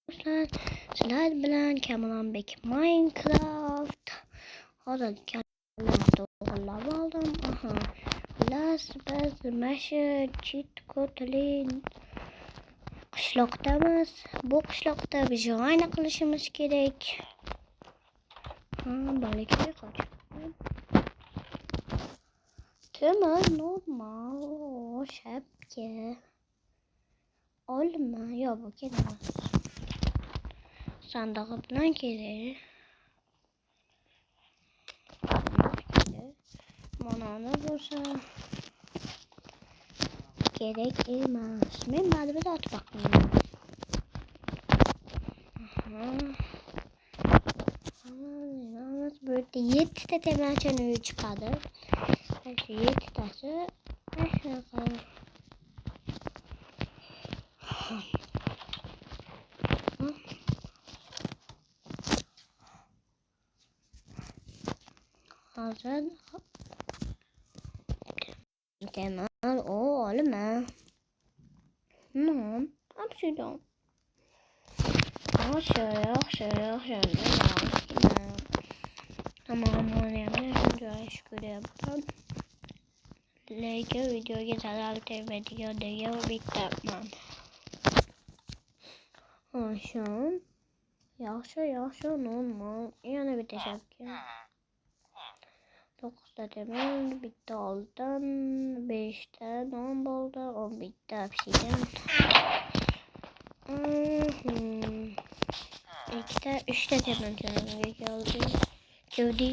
Sizler bilen Kamranbek Minecraft. Hozir to'g'irlab oldim. Aha. Biz mana cheat kodli qishloqdamiz. Bu qishloqda biz join qilishimiz kerak. Baliki qoch. Temir normal şapka. Olma yo bu kerak. Sandığı bilan kerak. Mana bo'lsa kerak emas. Men baribir otib boqmayman. Bu yerda 7 ta temirchining uyi chiqadi. Shu 7 tasi shunaqa. Hozir temir olma. Absolut. Yaxshi. Tamam, joyish ko'ryapman. Lekin videoga zarar tegmaydigan degan umiddaman. Yaxshi, normal. Yana bitta shapka. 9 ta temir, bitta oltin, 5 ta non bo'ldi, 11 ta obsidian. 3 ta temir keldi. Jodi.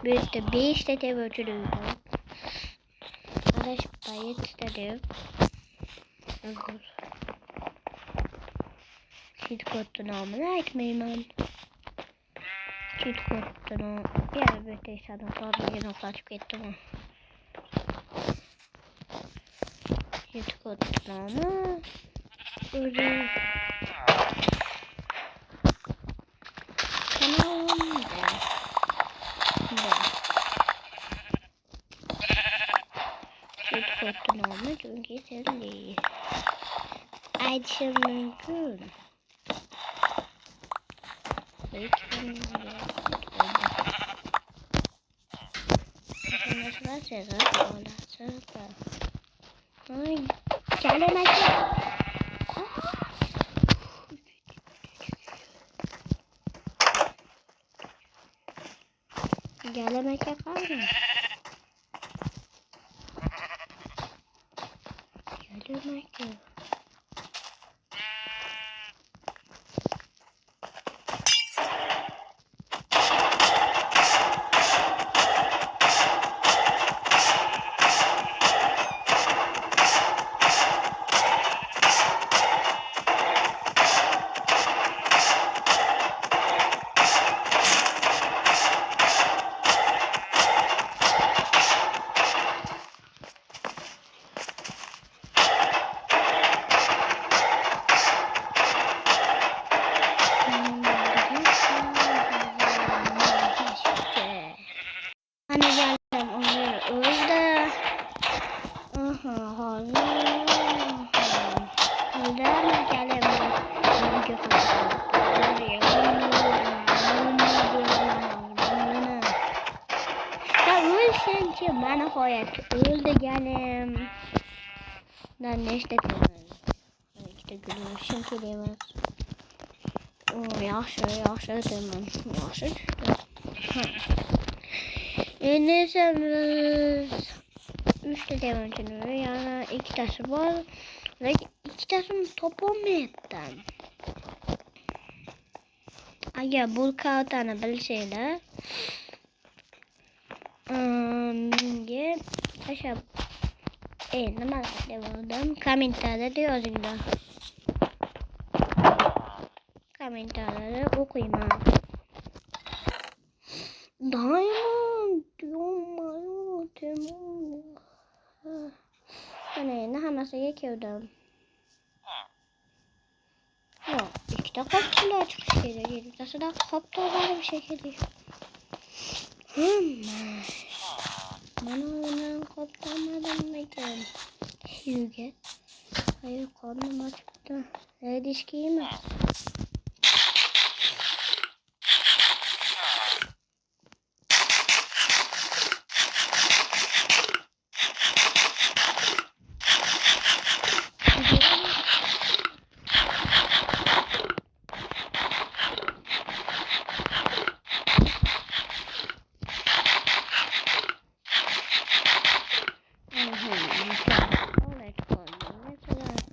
Bu yerda 5 ta temir keldi. Arkadaş bayet istedim. Cheat kodun namını aytmayman. Cheat kodunu elbette insanın tarzı noktalaşıp ketdim. Cheat kodun namı özü kanalımda. Cheat kodun namı çünkü sirli. Aytışım mümkün. Gelemekle kaldım. Gelemekle. Bana hayat öldü canım. Ben ne işte demem. İşte gülüşüm kelimez. Yaxşı demem. Yaxşı. Neyse biz 3 de demem canım. Yani 2 tası var. Ve 2 tasını toplamayacağım. Agar bu kartani bilsanglar menga tashab nima dedim kommentariyada yozinglar. Kommentariyada o'qiyman. Diamond mana endi hammasiga keldim. Yo'q, ikkita qoplar chiqishi kerak. Bittasida qop tozalab bir şey kerak. Bana onu koptamadım mıydım? Yüge. Hayır, karnım acıktı. Disk mi?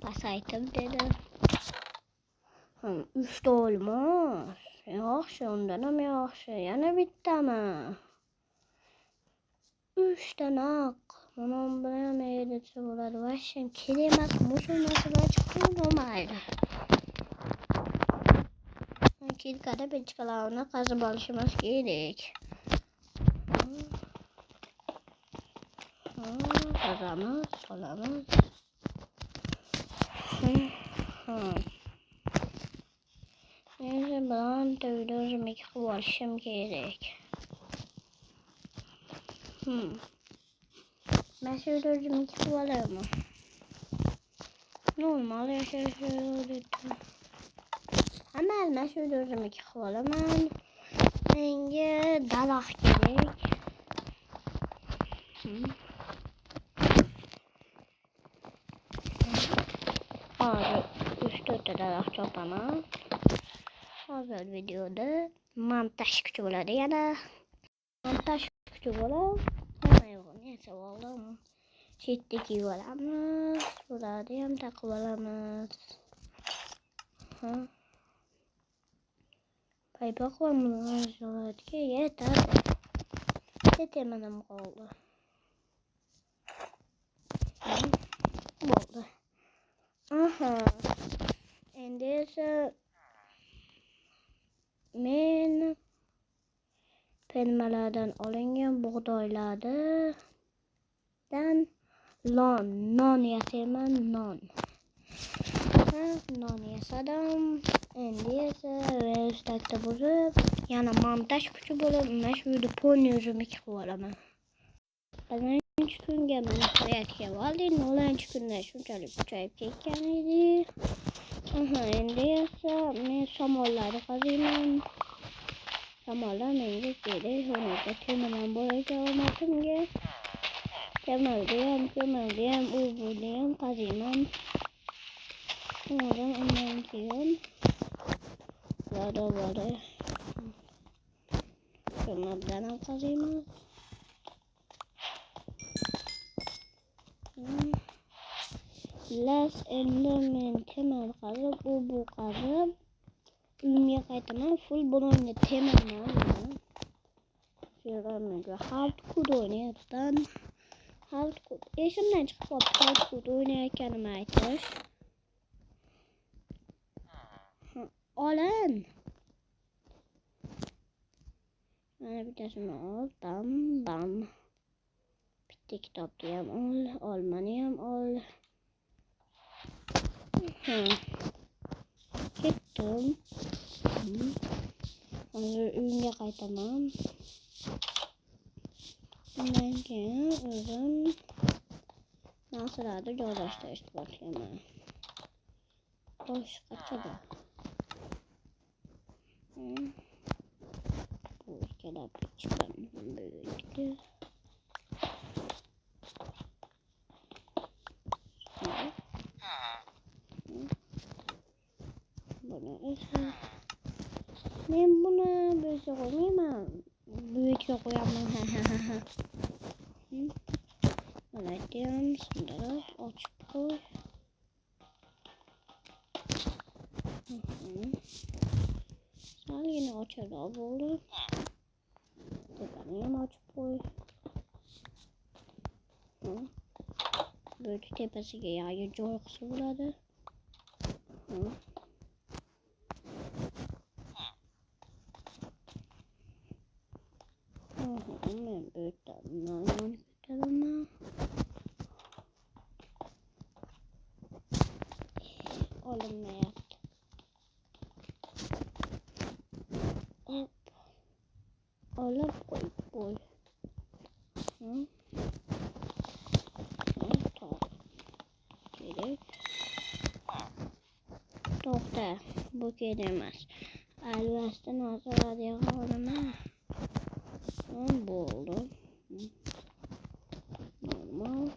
Pasaytım dedim. Üç de olmaz. Yaxşı, ondan hem yaxşı. Yana bitti ama. Üç tane ak. Onun bana meyilisi buladı. Başım kelimek musul nasıl açık normalde. Kilkada bir çıkalarına kazıp alışması gerek. Kazamaz, olamaz. Neyse, ben dövdüğüm iki kıvırışım gerek. Ben söylüyorum iki kıvırır mı? Normal yaşayışım. Ama ben söylüyorum iki kıvırır mı? Renge dalak gerek. Ağzı 3-4 dalak toplama. Hazır videoda montaj küçük oladı ya da montaj küçük oladı. Neyse oğlum. Çiftlik yuvalamız. Burada hem takıvalamız. Paypak var mı? Harcaladı ki yeter. Yetemedim oldu. Oldu. Aha. Şimdi ise men pelmelerden alıngan buğdaylardan non yasaman non. Non yasadım. Endi esa restakta buzib, yana montaj kuchi bo'lib, mana shu yerda polni o'zimniki qilib olaman. Birinchi kunga nihoyatga keldik. 0-kunda shunchalik kuchayib ketgan edi. Endi esa men shamollarni qaziyman. Shamollar menga kerak. Uni temirdan bo'laga olmasimga. Ko'mildiyam, u bo'ldiyam qaziyman. Ondan keyin Vada. Kömürden kazıyım. Las endermen temel kazıp bu kazıp ümmiye kaytamam full bunun temelden şöyle hardcore oynayatan hardcore eşimden çıkıp hardcore oynayarken aytır. Olan bir tanesini al, bam. Bitti kitaplayam al, almaniyam al. Gittim. Hazır ürüne kaytamam. Bundan keyin özüm nasıllardır yoldaşta işte başlayamam. Boş kaçada. Bu ülkeler bir çıkarım böyleydi. Bunu ise ben buna böyle koymayayım. Büyükse koyamam. Böyle diyorum. Şimdi açıp koy. Sonra yine açarı oldu. Tekrarlayayım açıp koy. Böyle tepesi yağıyor. Corkusu burada. Ben böyle tamam. Oğlum ne yaptı? Hop. Alıp koy. bu kelimez. Elbette nasıl hadiye kaldım. Bu oldu. Normal.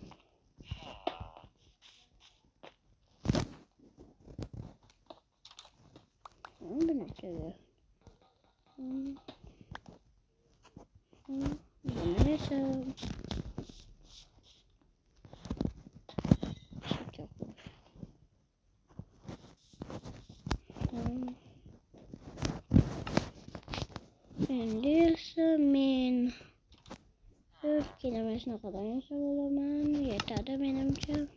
Bu ne çeviriyor? Bu neyse. Çok hoş. Şimdi min 4 kelimesine kadar yazar olamam. Yeter de benimce.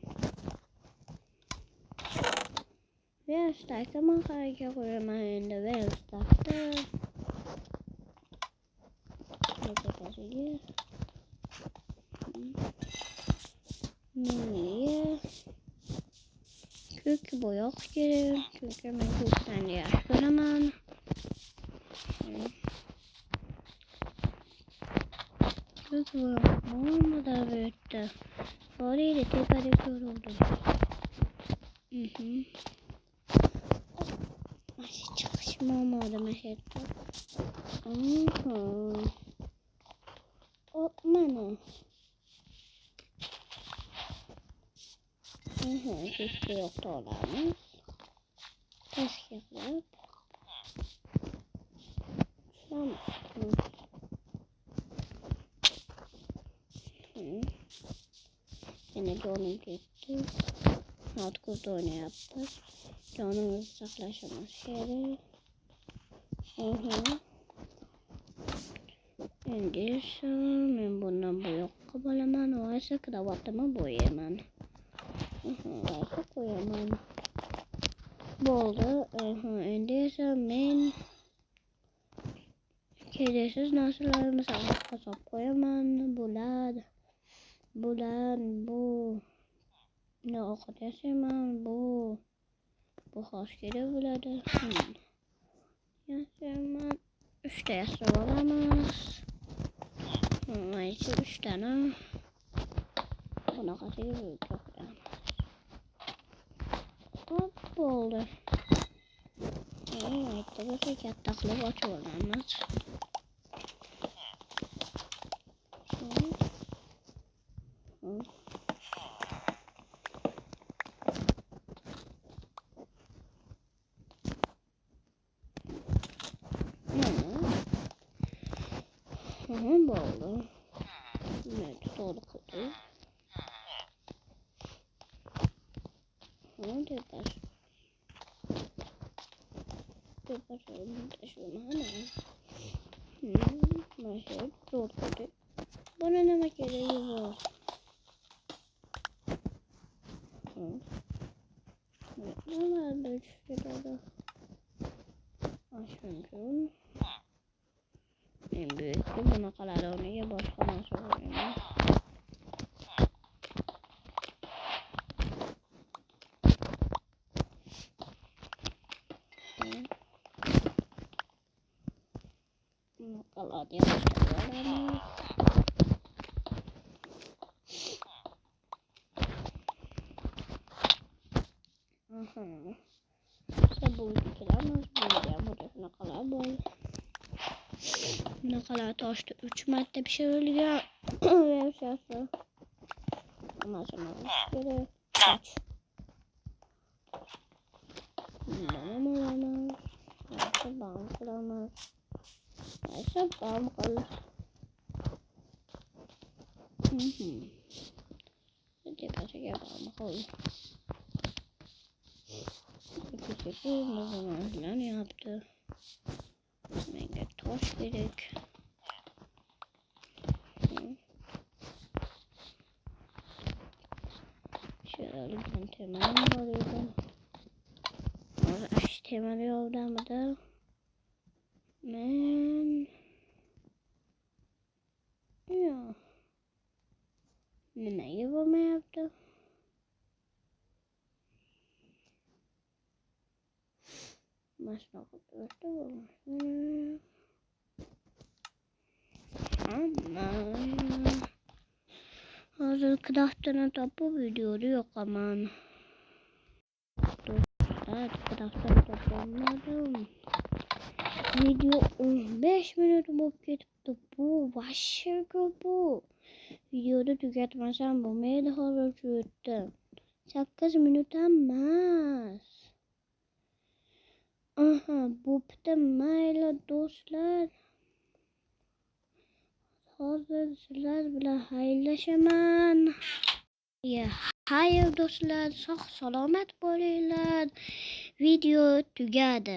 Ve üstteki makaraya koyamam. Ve üstteki Neyse niye? Kök boyak gerek. Çünkü ben kökten de yaş göremem. Kök boyak olmadan büyüttü. Orayla tekrar kör oldu. Nasıl çalışma olmadı mesela. O bana. Hiçbir yoktu olamaz. Test yapıp. Tamam. Yine de onu gitti. Alt kurdu onu yaptı. Canımız saklaşamaz yeri. Şimdi ben bundan boyak kabalamam. Varsa kravatıma boyayamam. Varsa koyamam. Bu oldu. Şimdi ben kedisiz nasıl mesela kasap koyamam. Bulan bu ne okuduk zaman bu hoş geliyor buladı. Yazman 3 de yazsa olamaz. Neyse 3 tane buna kadar büyük yok yani. Hop oldu. Evet bu şeker taklı baş olamaz. Bu oldu. Evet doğru kutu. Tekrar şunu hemen doğru kutu. Bana ne makineyi var? Ama bir şurada açmıyorum. En büyük buna kadar onu ya başka nasıl oluyor? Buna kadar diye başka Sabun tutulamaz. Buna kadar boy. Ne kadar taştı 3 madde bir şey oluyor. Ve şahsı. Ama sonra göre kaç. Bana olamaz. Neyse bağım kılamaz. Neyse bağım kalır. Hadi kaçak bağım kalır. Küçük ne zaman falan yaptı. Menge taş gerek. Şöyle bir temelim varıydı. Aş temeli oldu ama da ben ya ne yapma yaptı? Başka kutusu olmuş. Aman. Hazır kraftı'nın topu videoyu yok aman. toplamadım. Video 15 minut bo'lib ketibdi. Bu vashshiga bu. Videoni tugatmasam bo'lmaydi hozir shu yerda. 8 minut emas. Aha, bo'pti, mayli do'stlar. Hozir sizlar bilan xayrlashaman. Xayr do'stlar, sog' salomat bo'linglar. Video tugadi.